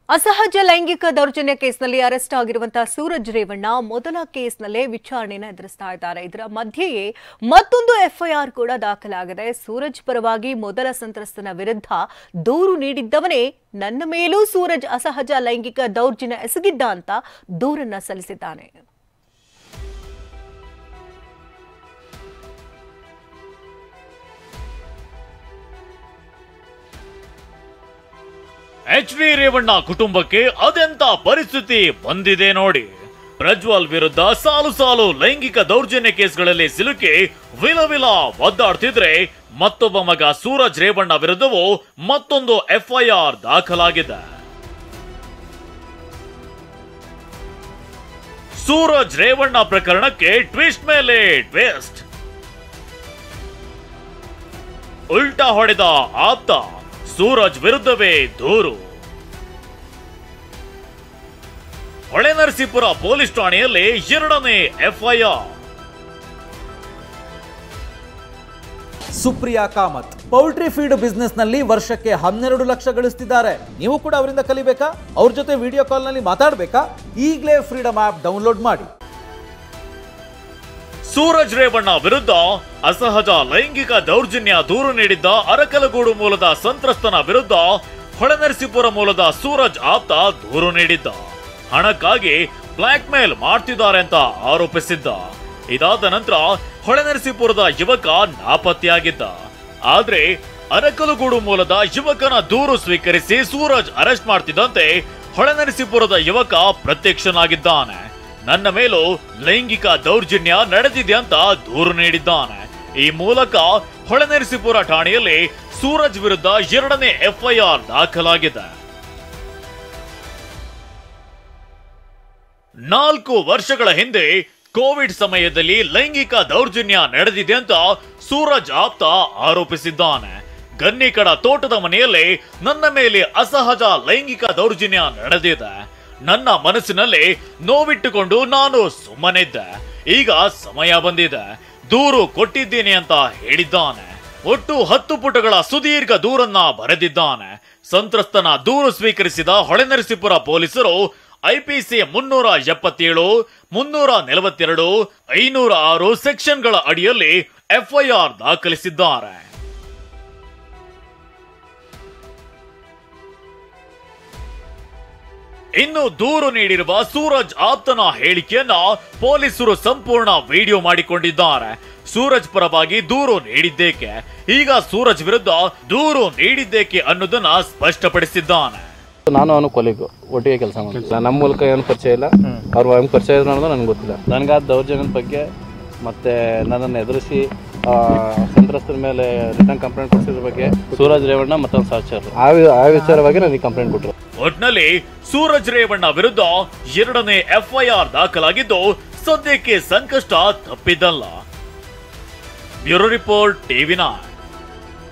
ಅಸಹಜ ಲೈಂಗಿಕ ದೌರ್ಜನ್ಯ ಕೇಸ್ನಲ್ಲಿ ಅರೆಸ್ಟ್ ಆಗಿರುವಂತಹ ಸೂರಜ್ ರೇವಣ್ಣ ಮೊದಲ ಕೇಸ್ನಲ್ಲೇ ವಿಚಾರಣೆಯನ್ನು ಎದುರಿಸ್ತಾ ಇದ್ದಾರೆ. ಇದರ ಮಧ್ಯೆಯೇ ಮತ್ತೊಂದು ಎಫ್ಐಆರ್ ಕೂಡ ದಾಖಲಾಗಿದೆ. ಸೂರಜ್ ಪರವಾಗಿ ಮೊದಲ ಸಂತ್ರಸ್ತನ ವಿರುದ್ಧ ದೂರು ನೀಡಿದ್ದವನೇ ನನ್ನ ಮೇಲೂ ಸೂರಜ್ ಅಸಹಜ ಲೈಂಗಿಕ ದೌರ್ಜನ್ಯ ಎಸಗಿದ್ದ ಅಂತ ದೂರನ್ನ ಸಲ್ಲಿಸಿದ್ದಾನೆ. ಎಚ್.ಡಿ. ರೇವಣ್ಣ ಕುಟುಂಬಕ್ಕೆ ಅದೆಂತ ಪರಿಸ್ಥಿತಿ ಬಂದಿದೆ ನೋಡಿ. ಪ್ರಜ್ವಲ್ ವಿರುದ್ಧ ಸಾಲು ಸಾಲು ಲೈಂಗಿಕ ದೌರ್ಜನ್ಯ ಕೇಸ್ಗಳಲ್ಲಿ ಸಿಲುಕಿ ವಿಲವಿಲ ಒದ್ದಾಡ್ತಿದ್ರೆ ಮತ್ತೊಬ್ಬ ಮಗ ಸೂರಜ್ ರೇವಣ್ಣ ವಿರುದ್ಧವೂ ಮತ್ತೊಂದು ಎಫ್ಐಆರ್ ದಾಖಲಾಗಿದೆ. ಸೂರಜ್ ರೇವಣ್ಣ ಪ್ರಕರಣಕ್ಕೆ ಟ್ವಿಸ್ಟ್ ಮೇಲೆ ಟ್ವಿಸ್ಟ್. ಉಲ್ಟಾ ಹೊಡೆದ ಆಪ್ತ ಸೂರಜ್ ವಿರುದ್ಧವೇ ದೂರು. ಹೊಳೆನರಸೀಪುರ ಪೊಲೀಸ್ ಠಾಣೆಯಲ್ಲಿ ಎರಡನೇ FIR. Supriya Kamath poultry feed business ನಲ್ಲಿ ವರ್ಷಕ್ಕೆ 12 ಲಕ್ಷ ಗಳಿಸ್ತಿದ್ದಾರೆ. ನೀವು ಕೂಡ ಅವರಿಂದ ಕಲಿಬೇಕಾ? ಅವ್ರ ಜೊತೆ ವಿಡಿಯೋ ಕಾಲ್ ನಲ್ಲಿ ಮಾತಾಡಬೇಕಾ? ಈಗಲೇ ಫ್ರೀಡಮ್ ಆಪ್ ಡೌನ್ಲೋಡ್ ಮಾಡಿ. ಸೂರಜ್ ರೇವಣ್ಣ ವಿರುದ್ಧ ಅಸಹಜ ಲೈಂಗಿಕ ದೌರ್ಜನ್ಯ ದೂರು ನೀಡಿದ್ದ ಅರಕಲಗೂಡು ಮೂಲದ ಸಂತ್ರಸ್ತನ ವಿರುದ್ಧ ಹೊಳೆನರಸೀಪುರ ಮೂಲದ ಸೂರಜ್ ಆಪ್ತ ದೂರು ನೀಡಿದ್ದ. ಹಣಕ್ಕಾಗಿ ಬ್ಲಾಕ್ ಮೇಲ್ ಮಾಡ್ತಿದ್ದಾರೆ ಅಂತ ಆರೋಪಿಸಿದ್ದ. ಇದಾದ ನಂತರ ಹೊಳೆನರಸೀಪುರದ ಯುವಕ ನಾಪತ್ತೆಯಾಗಿದ್ದ. ಆದ್ರೆ ಅರಕಲಗೂಡು ಮೂಲದ ಯುವಕನ ದೂರು ಸ್ವೀಕರಿಸಿ ಸೂರಜ್ ಅರೆಸ್ಟ್ ಮಾಡ್ತಿದ್ದಂತೆ ಹೊಳೆನರಸೀಪುರದ ಯುವಕ ಪ್ರತ್ಯಕ್ಷನಾಗಿದ್ದಾನೆ. ನನ್ನ ಮೇಲೂ ಲೈಂಗಿಕ ದೌರ್ಜನ್ಯ ನಡೆದಿದೆ ಅಂತ ದೂರು ನೀಡಿದ್ದಾನೆ. ಈ ಮೂಲಕ ಹೊಳೆನರಸೀಪುರ ಠಾಣೆಯಲ್ಲಿ ಸೂರಜ್ ವಿರುದ್ಧ ಎರಡನೇ ಎಫ್ಐಆರ್ ದಾಖಲಾಗಿದೆ. 4 ವರ್ಷಗಳ ಹಿಂದೆ ಕೋವಿಡ್ ಸಮಯದಲ್ಲಿ ಲೈಂಗಿಕ ದೌರ್ಜನ್ಯ ನಡೆದಿದೆ ಅಂತ ಸೂರಜ್ ಆಪ್ತ ಆರೋಪಿಸಿದ್ದಾನೆ. ಗನ್ನಿಕಡ ತೋಟದ ಮನೆಯಲ್ಲಿ ನನ್ನ ಮೇಲೆ ಅಸಹಜ ಲೈಂಗಿಕ ದೌರ್ಜನ್ಯ ನಡೆದಿದೆ. ನನ್ನ ಮನಸ್ಸಿನಲ್ಲಿ ನೋವಿಟ್ಟುಕೊಂಡು ನಾನು ಸುಮ್ಮನಿದ್ದೆ. ಈಗ ಸಮಯ ಬಂದಿದೆ, ದೂರು ಕೊಟ್ಟಿದ್ದೀನಿ ಅಂತ ಹೇಳಿದ್ದಾನೆ. ಒಟ್ಟು 10 ಪುಟಗಳ ಸುದೀರ್ಘ ದೂರನ್ನ ಬರೆದಿದ್ದಾನೆ. ಸಂತ್ರಸ್ತನ ದೂರು ಸ್ವೀಕರಿಸಿದ ಹೊಳೆನರಸೀಪುರ ಪೊಲೀಸರು ಐಪಿಸಿ 377, 342, 506 ಸೆಕ್ಷನ್ಗಳ ಅಡಿಯಲ್ಲಿ ಎಫ್ಐಆರ್ ದಾಖಲಿಸಿದ್ದಾರೆ. ಇನ್ನು ದೂರು ನೀಡಿರುವ ಸೂರಜ್ ಆಪ್ತನ ಹೇಳಿಕೆಯನ್ನ ಪೊಲೀಸರು ಸಂಪೂರ್ಣ ವಿಡಿಯೋ ಮಾಡಿಕೊಂಡಿದ್ದಾರೆ. ಸೂರಜ್ ಪರವಾಗಿ ದೂರು ನೀಡಿದ್ದೇಕೆ, ಈಗ ಸೂರಜ್ ವಿರುದ್ಧ ದೂರು ನೀಡಿದ್ದೇಕೆ ಅನ್ನೋದನ್ನ ಸ್ಪಷ್ಟಪಡಿಸಿದ್ದಾನೆ. ನಾನು ಅವನು ಕೊಲೆಗೂ ಒಟ್ಟಿಗೆ ಕೆಲಸ ಮಾಡಿಲ್ಲ. ನಮ್ಮ ಮೂಲಕ ಏನು ಪರಿಚಯ ಇಲ್ಲ, ಅವ್ರ ಪರಿಚಯ ಇದ್ರು ಅನ್ನೋದು ನನಗೆ ಗೊತ್ತಿಲ್ಲ. ನನಗಾದ ದೌರ್ಜನ್ಯದ ಬಗ್ಗೆ ಮತ್ತೆ ನನ್ನನ್ನು ಎದುರಿಸಿ ಸಂತ್ರಸ್ತರ ಮೇಲೆ ರಿಟರ್ನ್ ಕಂಪ್ಲೇಂಟ್ ಕೊಡಿಸಿದ್ರ ಬಗ್ಗೆ ಸೂರಜ್ ರೇವಣ್ಣ ಮತ್ತೊಂದು ಸಹಚರರು ಆ ವಿಚಾರವಾಗಿ ನನಗೆ ಕಂಪ್ಲೇಂಟ್ ಕೊಟ್ಟರು. ಒಟ್ನಲ್ಲಿ ಸೂರಜ್ ರೇವಣ್ಣ ವಿರುದ್ಧ ಎರಡನೇ ಎಫ್ಐಆರ್ ದಾಖಲಾಗಿದ್ದು ಸದ್ಯಕ್ಕೆ ಸಂಕಷ್ಟ ತಪ್ಪಿದ್ದಲ್ಲ. Bureau report, TV9.